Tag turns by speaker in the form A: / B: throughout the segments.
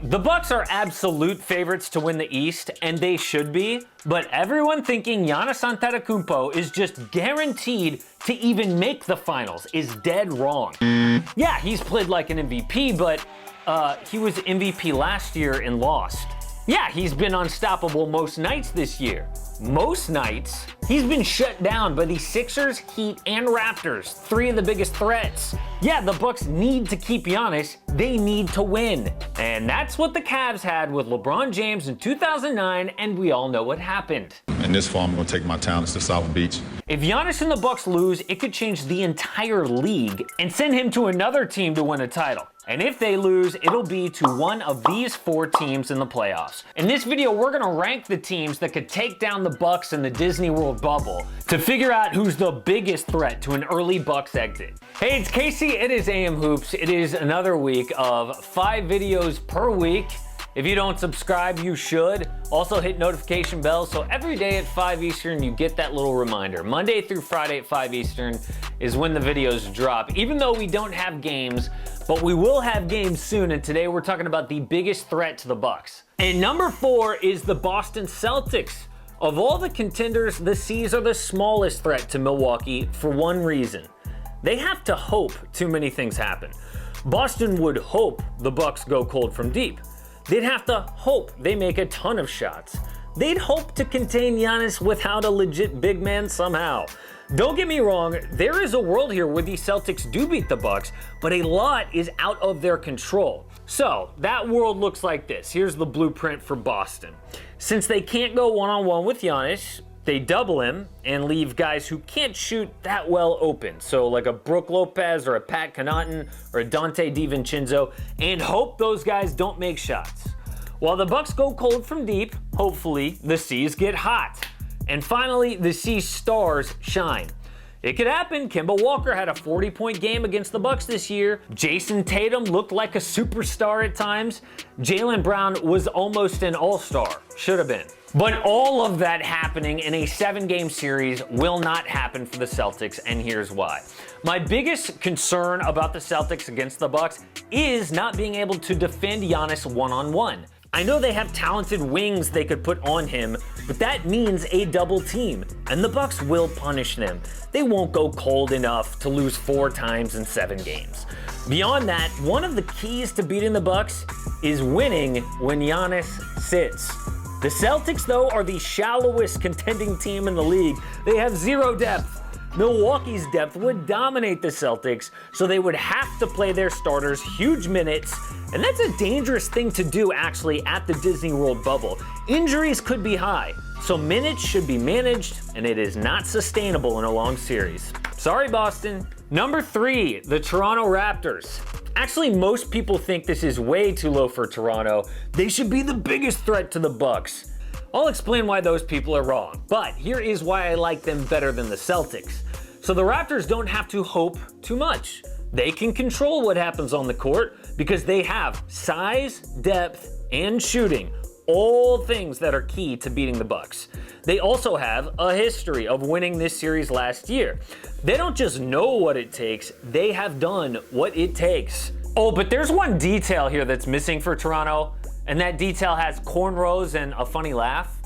A: The Bucks are absolute favorites to win the East, and they should be, but everyone thinking Giannis Antetokounmpo is just guaranteed to even make the finals is dead wrong. Yeah, he's played like an MVP, but he was MVP last year and lost. Yeah, he's been unstoppable most nights this year. Most nights, he's been shut down by the Sixers, Heat, and Raptors, three of the biggest threats. Yeah, the Bucks need to keep Giannis. They need to win. And that's what the Cavs had with LeBron James in 2009, and we all know what happened.
B: In this fall, I'm going to take my talents to South Beach.
A: If Giannis and the Bucks lose, it could change the entire league and send him to another team to win a title. And if they lose, it'll be to one of these four teams in the playoffs. In this video, we're gonna rank the teams that could take down the Bucks in the Disney World bubble to figure out who's the biggest threat to an early Bucks exit. Hey, it's Casey, it is AM Hoops. It is another week of 5 videos per week. If you don't subscribe, you should. Also hit notification bell so every day at 5 Eastern you get that little reminder. Monday through Friday at 5 Eastern is when the videos drop. Even though we don't have games, but we will have games soon, and today we're talking about the biggest threat to the Bucks. And number 4 is the Boston Celtics. Of all the contenders, the C's are the smallest threat to Milwaukee for one reason. They have to hope too many things happen. Boston would hope the Bucks go cold from deep. They'd have to hope they make a ton of shots. They'd hope to contain Giannis without a legit big man somehow. Don't get me wrong, there is a world here where the Celtics do beat the Bucks, but a lot is out of their control. So that world looks like this. Here's the blueprint for Boston. Since they can't go one-on-one with Giannis, they double him and leave guys who can't shoot that well open. So like a Brook Lopez or a Pat Connaughton or a Dante DiVincenzo, and hope those guys don't make shots. While the Bucks go cold from deep, hopefully the C's get hot. And finally, the C's stars shine. It could happen. Kemba Walker had a 40-point game against the Bucks this year. Jason Tatum looked like a superstar at times. Jaylen Brown was almost an all-star. Should have been. But all of that happening in a 7-game series will not happen for the Celtics, and here's why. My biggest concern about the Celtics against the Bucks is not being able to defend Giannis one-on-one. I know they have talented wings they could put on him, but that means a double team, and the Bucks will punish them. They won't go cold enough to lose 4 times in 7 games. Beyond that, one of the keys to beating the Bucks is winning when Giannis sits. The Celtics, though, are the shallowest contending team in the league. They have 0 depth. Milwaukee's depth would dominate the Celtics, so they would have to play their starters huge minutes, and that's a dangerous thing to do actually at the Disney World bubble. Injuries could be high, so minutes should be managed, and it is not sustainable in a long series. Sorry, Boston. Number 3, the Toronto Raptors. Actually, most people think this is way too low for Toronto. They should be the biggest threat to the Bucks. I'll explain why those people are wrong, but here is why I like them better than the Celtics. So the Raptors don't have to hope too much. They can control what happens on the court because they have size, depth, and shooting, all things that are key to beating the Bucks. They also have a history of winning this series last year. They don't just know what it takes, they have done what it takes. Oh, but there's one detail here that's missing for Toronto, and that detail has cornrows and a funny laugh.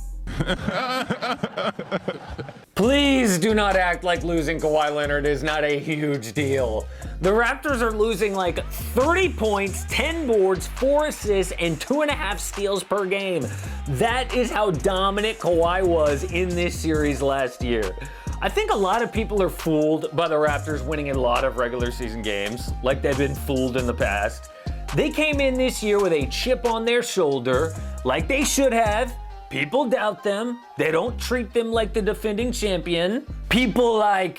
A: Please do not act like losing Kawhi Leonard is not a huge deal. The Raptors are losing like 30 points, 10 boards, 4 assists, and 2.5 steals per game. That is how dominant Kawhi was in this series last year. I think a lot of people are fooled by the Raptors winning a lot of regular season games, like they've been fooled in the past. They came in this year with a chip on their shoulder, like they should have. People doubt them. They don't treat them like the defending champion. People like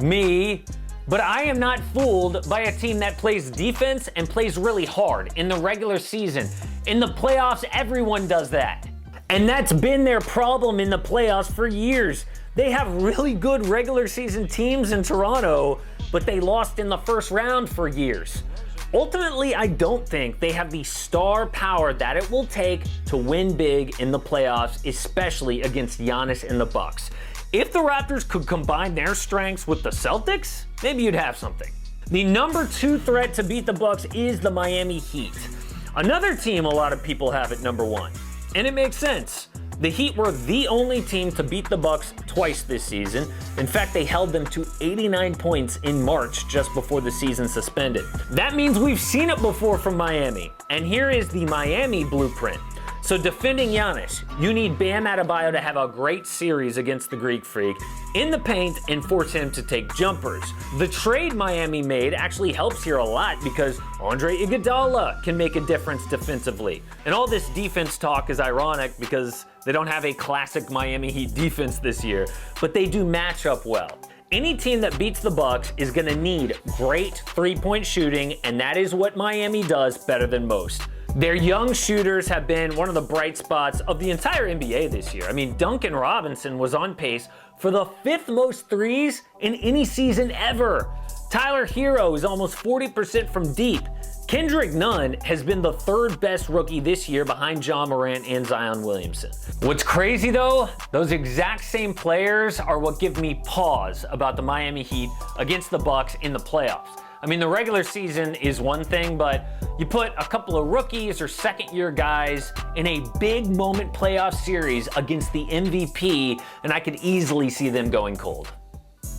A: me. But I am not fooled by a team that plays defense and plays really hard in the regular season. In the playoffs, everyone does that. And that's been their problem in the playoffs for years. They have really good regular season teams in Toronto, but they lost in the first round for years. Ultimately, I don't think they have the star power that it will take to win big in the playoffs, especially against Giannis and the Bucks. If the Raptors could combine their strengths with the Celtics, maybe you'd have something. The number 2 threat to beat the Bucks is the Miami Heat. Another team a lot of people have at number 1, and it makes sense. The Heat were the only team to beat the Bucks twice this season. In fact, they held them to 89 points in March just before the season suspended. That means we've seen it before from Miami, and here is the Miami blueprint. So defending Giannis, you need Bam Adebayo to have a great series against the Greek Freak in the paint and force him to take jumpers. The trade Miami made actually helps here a lot because Andre Iguodala can make a difference defensively. And all this defense talk is ironic because they don't have a classic Miami Heat defense this year, but they do match up well. Any team that beats the Bucks is gonna need great three-point shooting, and that is what Miami does better than most. Their young shooters have been one of the bright spots of the entire NBA this year. I mean, Duncan Robinson was on pace for the 5th most threes in any season ever. Tyler Hero is almost 40% from deep. Kendrick Nunn has been the 3rd best rookie this year behind John Morant and Zion Williamson. What's crazy though, those exact same players are what give me pause about the Miami Heat against the Bucks in the playoffs. I mean, the regular season is one thing, but you put a couple of rookies or second-year guys in a big moment playoff series against the MVP, and I could easily see them going cold.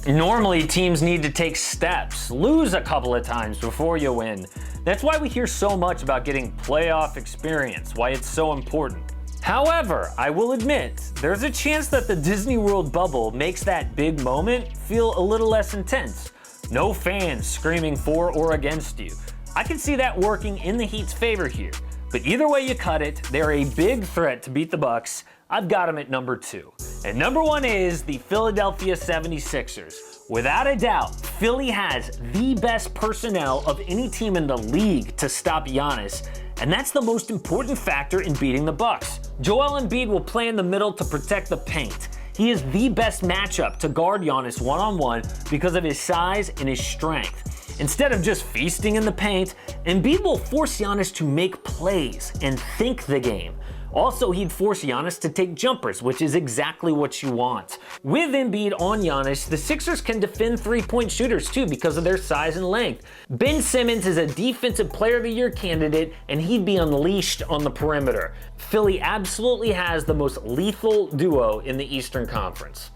A: Normally, teams need to take steps, lose a couple of times before you win. That's why we hear so much about getting playoff experience, why it's so important. However, I will admit, there's a chance that the Disney World bubble makes that big moment feel a little less intense. No fans screaming for or against you. I can see that working in the Heat's favor here. But either way you cut it, they're a big threat to beat the Bucks. I've got them at number 2. And number 1 is the Philadelphia 76ers. Without a doubt, Philly has the best personnel of any team in the league to stop Giannis, and that's the most important factor in beating the Bucks. Joel Embiid will play in the middle to protect the paint. He is the best matchup to guard Giannis one-on-one because of his size and his strength. Instead of just feasting in the paint, Embiid will force Giannis to make plays and think the game. Also, he'd force Giannis to take jumpers, which is exactly what you want. With Embiid on Giannis, the Sixers can defend three-point shooters too because of their size and length. Ben Simmons is a Defensive Player of the Year candidate, and he'd be unleashed on the perimeter. Philly absolutely has the most lethal duo in the Eastern Conference.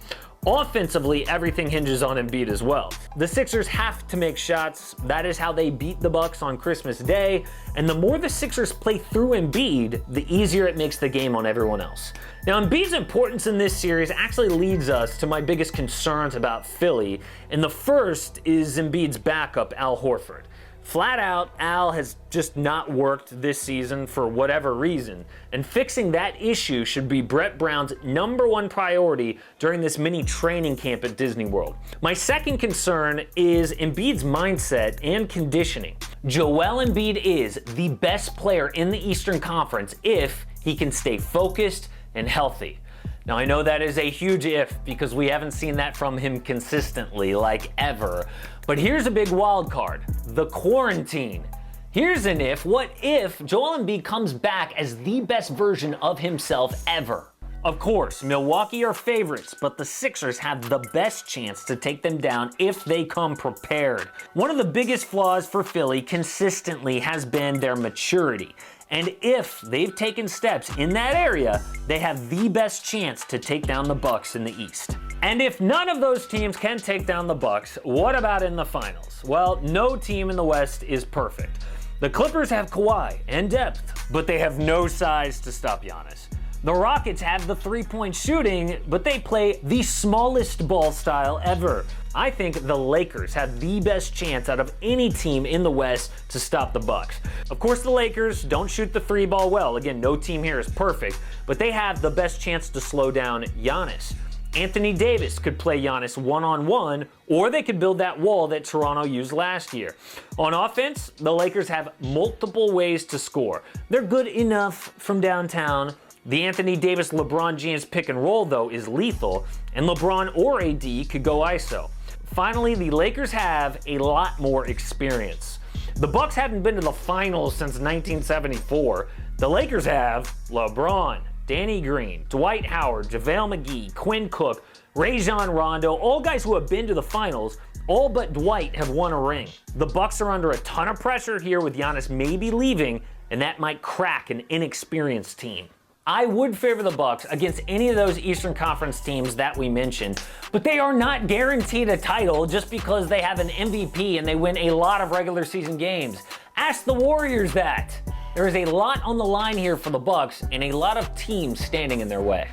A: Offensively, everything hinges on Embiid as well. The Sixers have to make shots. That is how they beat the Bucks on Christmas Day. And the more the Sixers play through Embiid, the easier it makes the game on everyone else. Now, Embiid's importance in this series actually leads us to my biggest concerns about Philly. And the first is Embiid's backup, Al Horford. Flat out, Al has just not worked this season for whatever reason, and fixing that issue should be Brett Brown's #1 priority during this mini training camp at Disney World. My second concern is Embiid's mindset and conditioning. Joel Embiid is the best player in the Eastern Conference if he can stay focused and healthy. Now, I know that is a huge if because we haven't seen that from him consistently, like ever. But here's a big wild card, the quarantine. Here's an if. What if Joel Embiid comes back as the best version of himself ever? Of course, Milwaukee are favorites, but the Sixers have the best chance to take them down if they come prepared. One of the biggest flaws for Philly consistently has been their maturity. And if they've taken steps in that area, they have the best chance to take down the Bucks in the East. And if none of those teams can take down the Bucks, what about in the finals? Well, no team in the West is perfect. The Clippers have Kawhi and depth, but they have no size to stop Giannis. The Rockets have the three-point shooting, but they play the smallest ball style ever. I think the Lakers have the best chance out of any team in the West to stop the Bucks. Of course, the Lakers don't shoot the three ball well. Again, no team here is perfect, but they have the best chance to slow down Giannis. Anthony Davis could play Giannis one-on-one, or they could build that wall that Toronto used last year. On offense, the Lakers have multiple ways to score. They're good enough from downtown. The Anthony Davis-LeBron James pick and roll, though, is lethal, and LeBron or AD could go ISO. Finally, the Lakers have a lot more experience. The Bucks hadn't been to the finals since 1974. The Lakers have LeBron, Danny Green, Dwight Howard, JaVale McGee, Quinn Cook, Rajon Rondo, all guys who have been to the finals. All but Dwight have won a ring. The Bucks are under a ton of pressure here with Giannis maybe leaving, and that might crack an inexperienced team. I would favor the Bucks against any of those Eastern Conference teams that we mentioned, but they are not guaranteed a title just because they have an MVP and they win a lot of regular season games. Ask the Warriors that. There is a lot on the line here for the Bucks and a lot of teams standing in their way.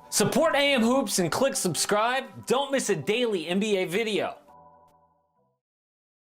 A: Support AM Hoops and click subscribe. Don't miss a daily NBA video.